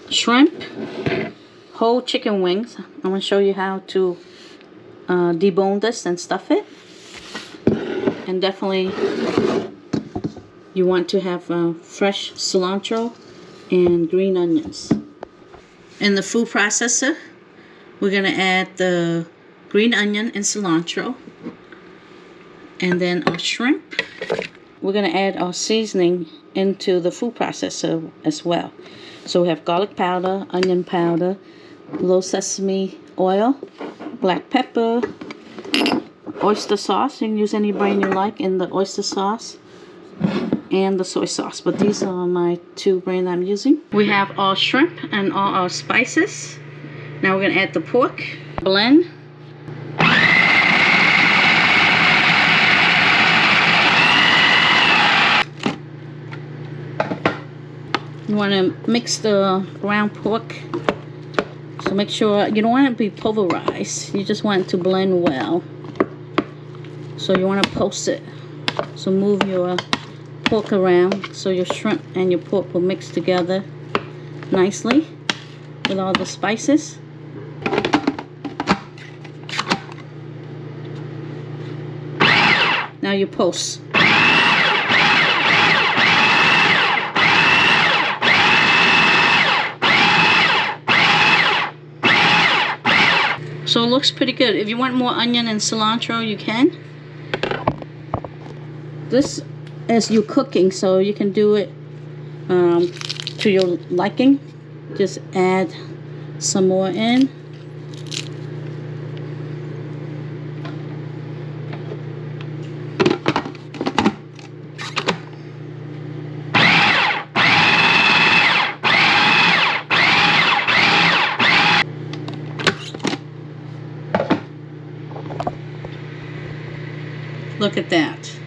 shrimp, whole chicken wings. I'm going to show you how to debone this and stuff it. And definitely you want to have fresh cilantro and green onions. In the food processor, we're going to add the green onion and cilantro, and then our shrimp. We're going to add our seasoning into the food processor as well. So we have garlic powder, onion powder, low sesame oil, black pepper, oyster sauce. You can use any brand you like in the oyster sauce, and the soy sauce, but these are my two brands I'm using. We have our shrimp and all our spices. Now we're going to add the pork. Blend. You want to mix the ground pork, so make sure you don't want it to be pulverized. You just want it to blend well. So you want to pulse it. So move your pork around so your shrimp and your pork will mix together nicely with all the spices. Now you pulse. So it looks pretty good. If you want more onion and cilantro, you can. This is you cooking, so you can do it to your liking. Just add some more in. Look at that.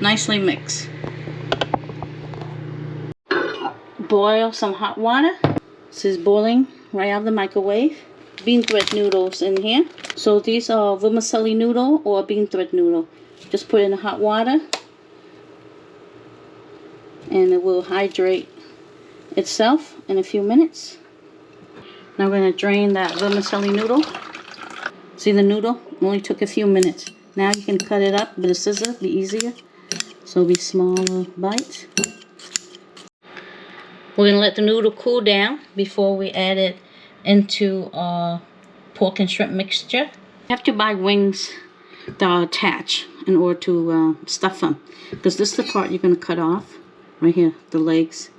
Nicely mixed. Boil some hot water. This is boiling right out of the microwave. Bean thread noodles in here. So these are vermicelli noodle or bean thread noodle. Just put in the hot water and it will hydrate itself in a few minutes. Now we're going to drain that vermicelli noodle. See, the noodle only took a few minutes. Now you can cut it up with a scissor, be easier. So it'll be smaller bites. We're going to let the noodle cool down before we add it into our pork and shrimp mixture. You have to buy wings that are attached in order to stuff them. Because this is the part you're going to cut off. Right here, the legs.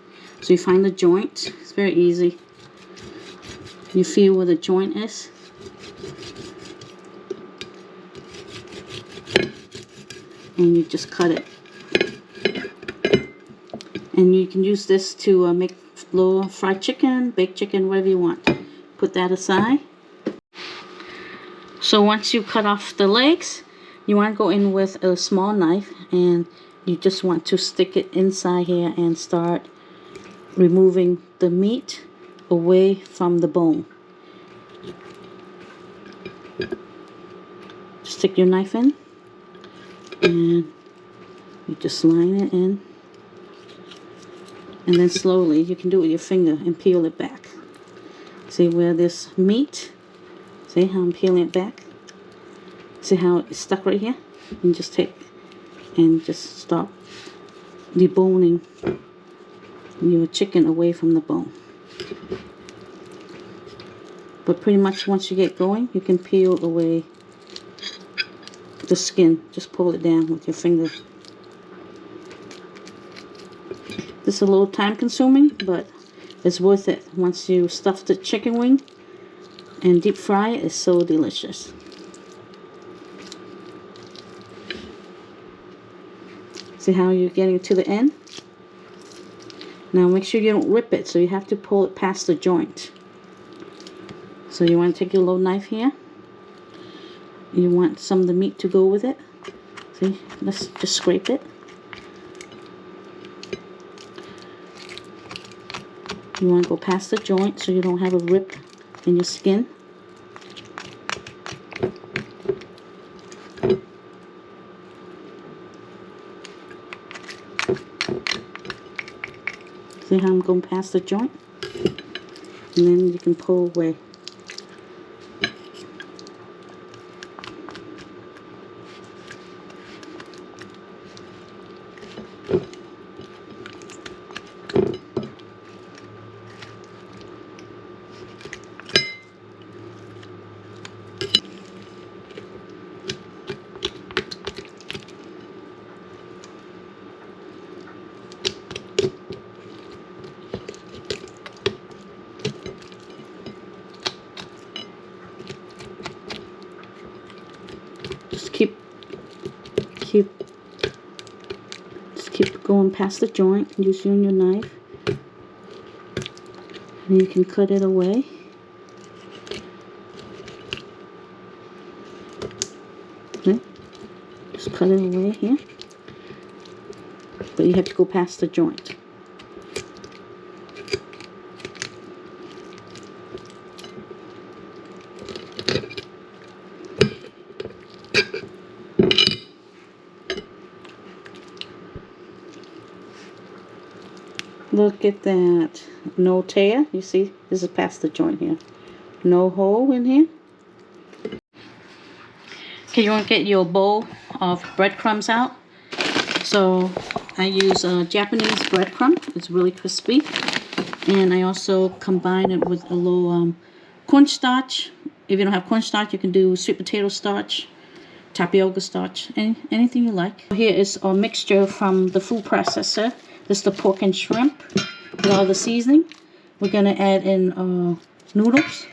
So you find the joint. It's very easy. You feel where the joint is. And you just cut it. And you can use this to make little fried chicken, baked chicken, whatever you want. Put that aside. So once you cut off the legs, you want to go in with a small knife and you just want to stick it inside here and start removing the meat away from the bone. Stick your knife in and you just line it in. And then slowly, you can do it with your finger and peel it back. See where this meat, see how I'm peeling it back? See how it's stuck right here? And just take and just stop deboning your chicken away from the bone. But pretty much once you get going, you can peel away the skin. Just pull it down with your finger. This is a little time consuming, but it's worth it. Once you stuff the chicken wing and deep fry it, it's so delicious. See how you're getting to the end? Now make sure you don't rip it, so you have to pull it past the joint. So you want to take your little knife here. You want some of the meat to go with it. See, let's just scrape it. You want to go past the joint so you don't have a rip in your skin. See how I'm going past the joint? and then you can pull away. Just keep going past the joint using your knife, and you can cut it away. Okay. Just cut it away here, but you have to go past the joint. Look at that. No tear. You see, this is past the joint here. No hole in here. Okay, you want to get your bowl of breadcrumbs out. So I use Japanese breadcrumb. It's really crispy. And I also combine it with a little cornstarch. If you don't have cornstarch, you can do sweet potato starch, tapioca starch, anything you like. Here is a mixture from the food processor. This is the pork and shrimp with all the seasoning. We're going to add in noodles.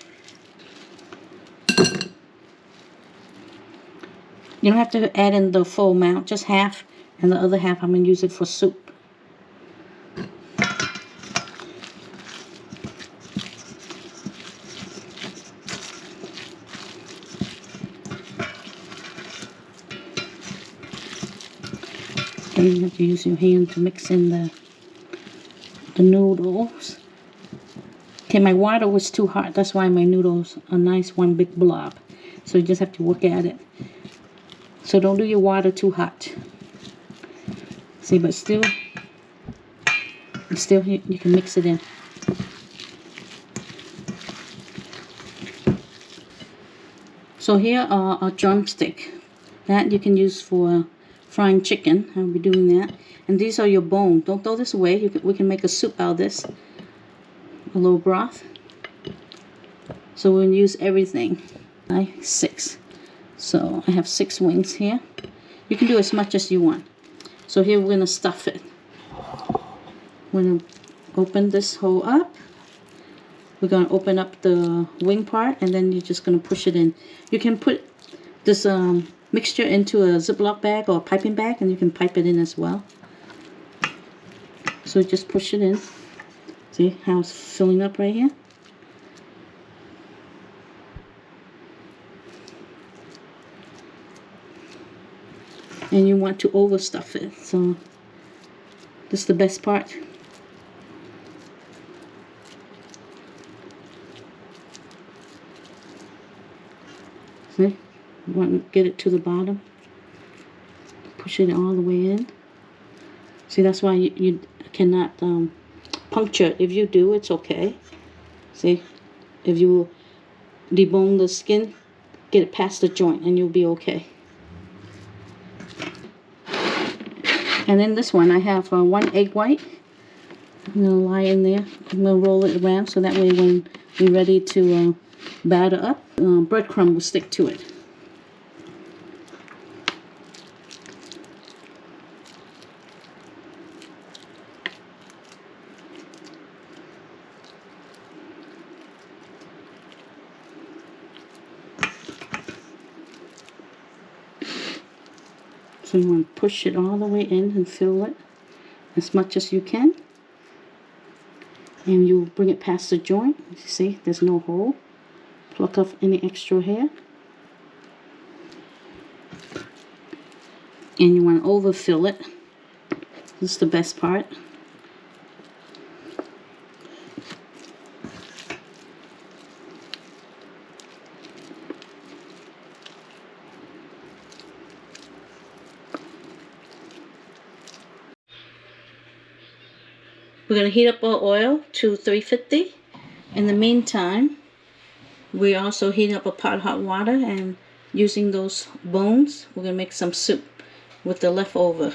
You don't have to add in the full amount, just half, and the other half I'm going to use it for soup. Then you have to use your hand to mix in the noodles. Okay, my water was too hot. That's why my noodles are nice, one big blob. So you just have to work at it. So don't do your water too hot. See, but still you can mix it in. So here are a drumstick. That you can use for frying chicken. I'll be doing that. And these are your bones. Don't throw this away. We can make a soup out of this. A little broth. So we're going to use everything. 6. So I have 6 wings here. You can do as much as you want. So here we're going to stuff it. We're going to open this hole up. We're going to open up the wing part, and then you're just going to push it in. You can put this mixture into a Ziploc bag or a piping bag, and you can pipe it in as well. So just push it in. See how it's filling up right here? And you want to overstuff it. So this is the best part. See? You want to get it to the bottom. Push it all the way in. See, that's why you cannot puncture it. If you do, it's okay. See? If you debone the skin, get it past the joint and you'll be okay. And in this one, I have 1 egg white. I'm going to lie in there. I'm going to roll it around so that way when we're ready to batter up, breadcrumb will stick to it. So you want to push it all the way in and fill it as much as you can. And you bring it past the joint. You see, there's no hole. Pluck off any extra hair. And you want to overfill it. This is the best part. We're going to heat up our oil to 350. In the meantime, we also heating up a pot of hot water, and using those bones, we're gonna make some soup with the leftover.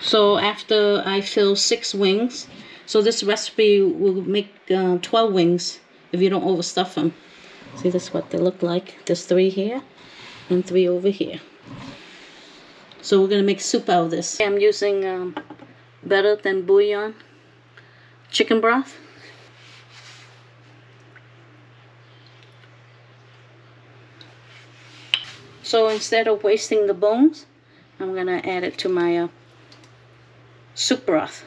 So after I fill 6 wings, so this recipe will make 12 wings if you don't overstuff them. See, this is what they look like. There's 3 here and 3 over here. So we're gonna make soup out of this. I'm using better than bouillon chicken broth. So instead of wasting the bones, I'm gonna add it to my soup broth.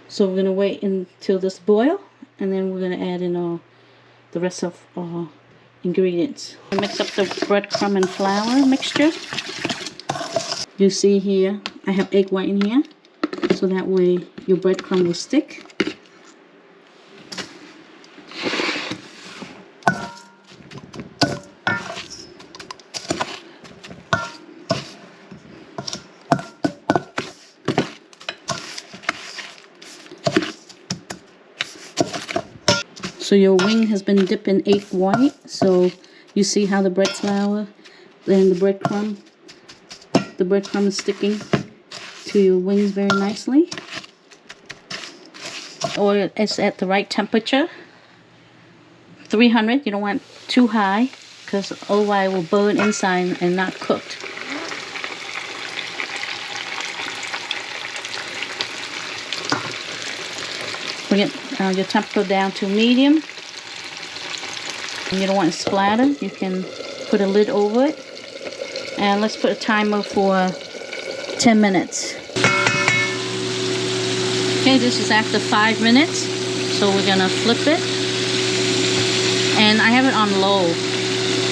So we're gonna wait until this boil, and then we're gonna add in the rest of our ingredients. I mix up the breadcrumb and flour mixture. You see here, I have egg white in here, so that way your breadcrumb will stick. So your wing has been dipped in egg white, so you see how the bread flour and the breadcrumb is sticking to your wings very nicely. Oil is at the right temperature, 300. You don't want too high, because otherwise it will burn inside and not cooked. Bring your temperature down to medium. And you don't want it to splatter. You can put a lid over it. And let's put a timer for 10 minutes. Okay, this is after 5 minutes. So we're gonna flip it. And I have it on low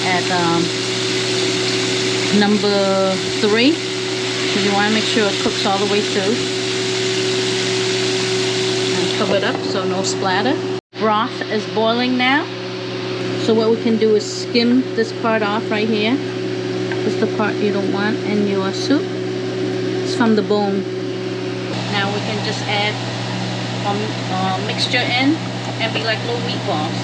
at number 3. Because you want to make sure it cooks all the way through. Cover it up so no splatter. Broth is boiling now. So what we can do is skim this part off right here. This is the part you don't want in your soup. It's from the bone. Now we can just add a mixture in and be like little meatballs.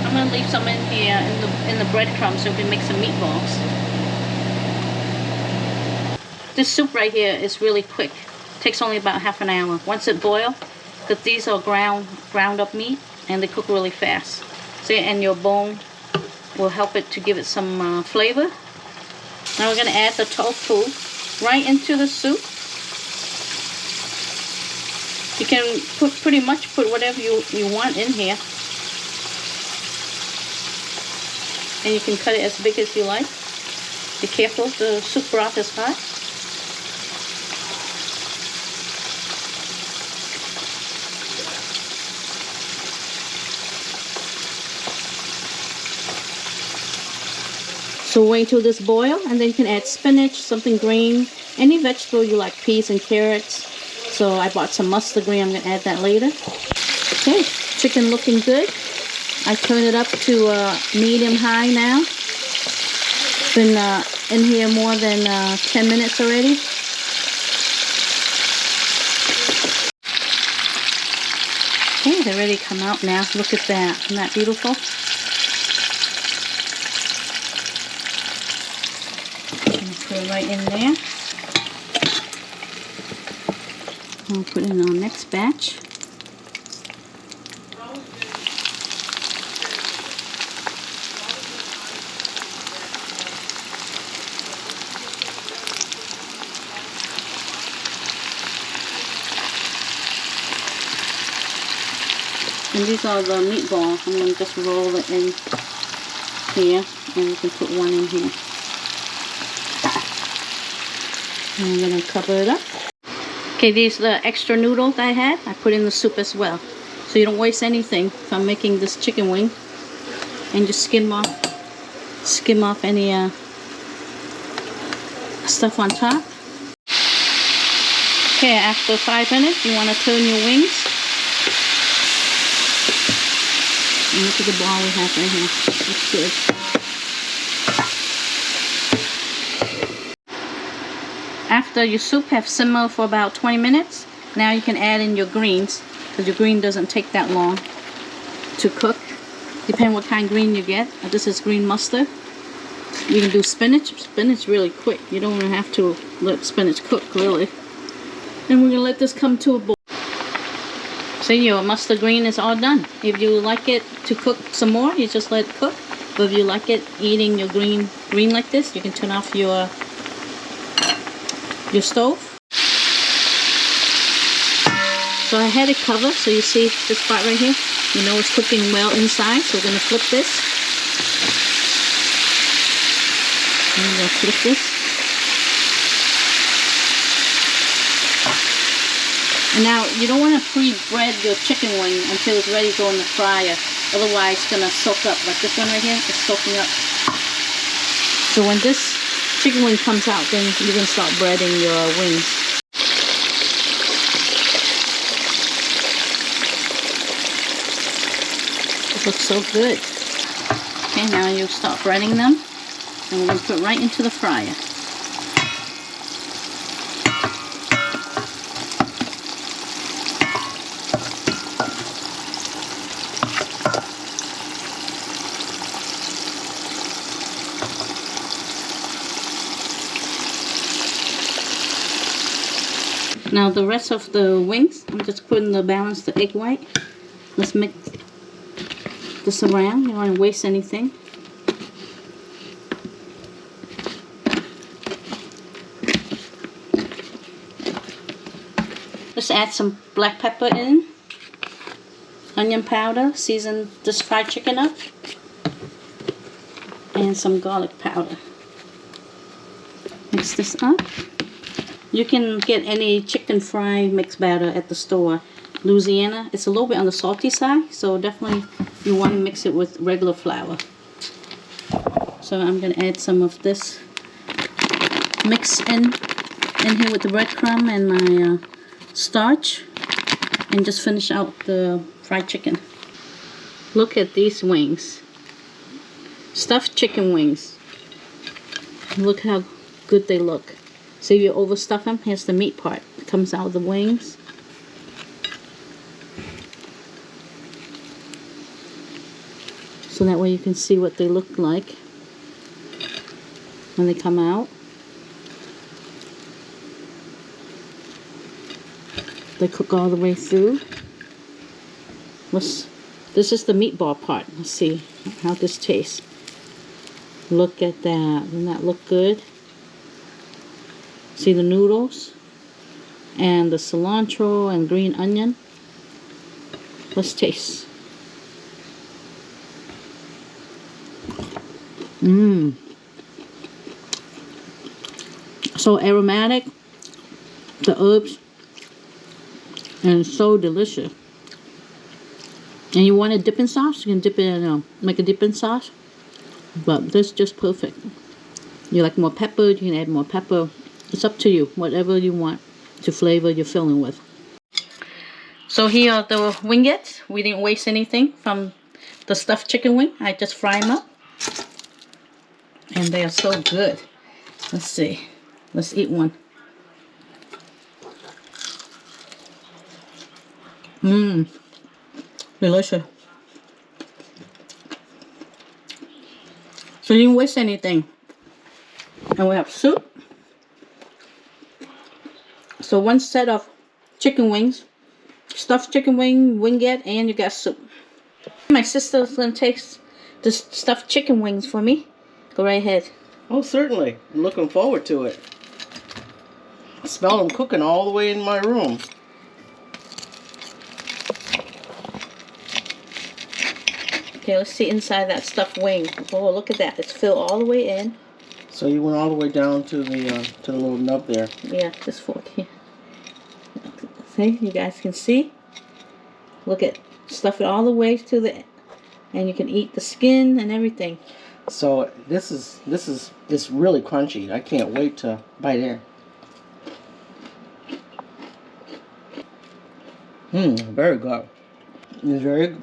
I'm gonna leave some in here in the breadcrumbs so we can make some meatballs. This soup right here is really quick. Takes only about half an hour. Once it boils, because these are ground up meat and they cook really fast. See, and your bone will help it to give it some flavor. Now we're going to add the tofu right into the soup. You can pretty much put whatever you want in here. And you can cut it as big as you like. Be careful, the soup broth is hot. So wait till this boil, and then you can add spinach, something green, any vegetable you like, peas and carrots. So I bought some mustard green. I'm going to add that later. Okay, chicken looking good. I turn it up to medium high now. Been in here more than 10 minutes already. Okay, they're ready to come out now. Look at that. Isn't that beautiful? Put it right in there. We'll put in our next batch. And these are the meatballs. I'm going to just roll it in here, and you can put one in here. And I'm going to cover it up. Okay, these are the extra noodles I had. I put in the soup as well. So you don't waste anything if I'm making this chicken wing. And just skim off any stuff on top. Okay, after 5 minutes, you want to turn your wings. And look at the ball we have right here. Looks good. After your soup have simmered for about 20 minutes, now you can add in your greens. because your green doesn't take that long to cook. Depending what kind of green you get. This is green mustard. You can do spinach. Spinach really quick. You don't even have to let spinach cook really. And we're gonna let this come to a boil. So your mustard green is all done. If you like it to cook some more, you just let it cook. But if you like it eating your green like this, you can turn off your stove. So I had it covered, so you see this part right here. You know it's cooking well inside. So we're gonna flip this. I'm gonna flip this. And now you don't want to pre-bread your chicken wing until it's ready to go in the fryer. Otherwise it's gonna soak up. Like this one right here, it's soaking up. So when this chicken wing comes out, then you can start breading your wings. It looks so good. Okay, now you start breading them, and we're going to put it right into the fryer. Now the rest of the wings, I'm just putting the balance the egg white. Let's mix this around. You don't want to waste anything. Let's add some black pepper in, onion powder, season this fried chicken up, and some garlic powder. Mix this up. You can get any chicken fry mixed batter at the store. Louisiana, it's a little bit on the salty side, so definitely you want to mix it with regular flour. So I'm going to add some of this mix in here with the breadcrumb and my starch, and just finish out the fried chicken. Look at these wings. Stuffed chicken wings. Look how good they look. So if you overstuff them, here's the meat part. It comes out of the wings. So that way you can see what they look like when they come out. They cook all the way through. This is the meatball part. Let's see how this tastes. Look at that. Doesn't that look good? See the noodles and the cilantro and green onion. Let's taste. So aromatic, the herbs, and so delicious. And you want a dipping sauce? You can dip it in, make a dipping sauce. But this is just perfect. You like more pepper, you can add more pepper. It's up to you, whatever you want to flavor your filling with. So here are the wingettes. We didn't waste anything from the stuffed chicken wing. I just fry them up. And they are so good. Let's see. Let's eat one. Delicious. So you didn't waste anything. And we have soup. So one set of chicken wings, stuffed chicken wing, wingette, and you got soup. My sister's gonna taste the stuffed chicken wings for me. Go right ahead. Oh, certainly. I'm looking forward to it. I smell them cooking all the way in my room. Okay, let's see inside that stuffed wing. Oh, look at that. It's filled all the way in. So you went all the way down to the little nub there. Yeah, this fork here. See, you guys can see. Look at, stuff it all the way to the, and you can eat the skin and everything. So it's really crunchy. I can't wait to bite in. Very good. It's very,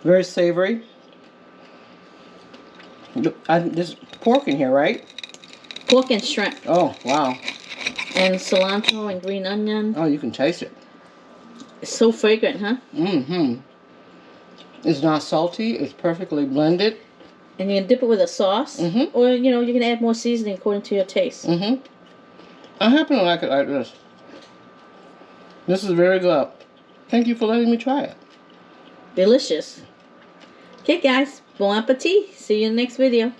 very savory. There's pork in here, right? Pork and shrimp. Oh, wow. And cilantro and green onion. Oh, you can taste it. It's so fragrant, huh? Mm-hmm. It's not salty. It's perfectly blended. And you can dip it with a sauce. Mm-hmm. Or, you know, you can add more seasoning according to your taste. Mm-hmm. I happen to like it like this. This is very good. Thank you for letting me try it. Delicious. Okay, guys. Bon appetit. See you in the next video.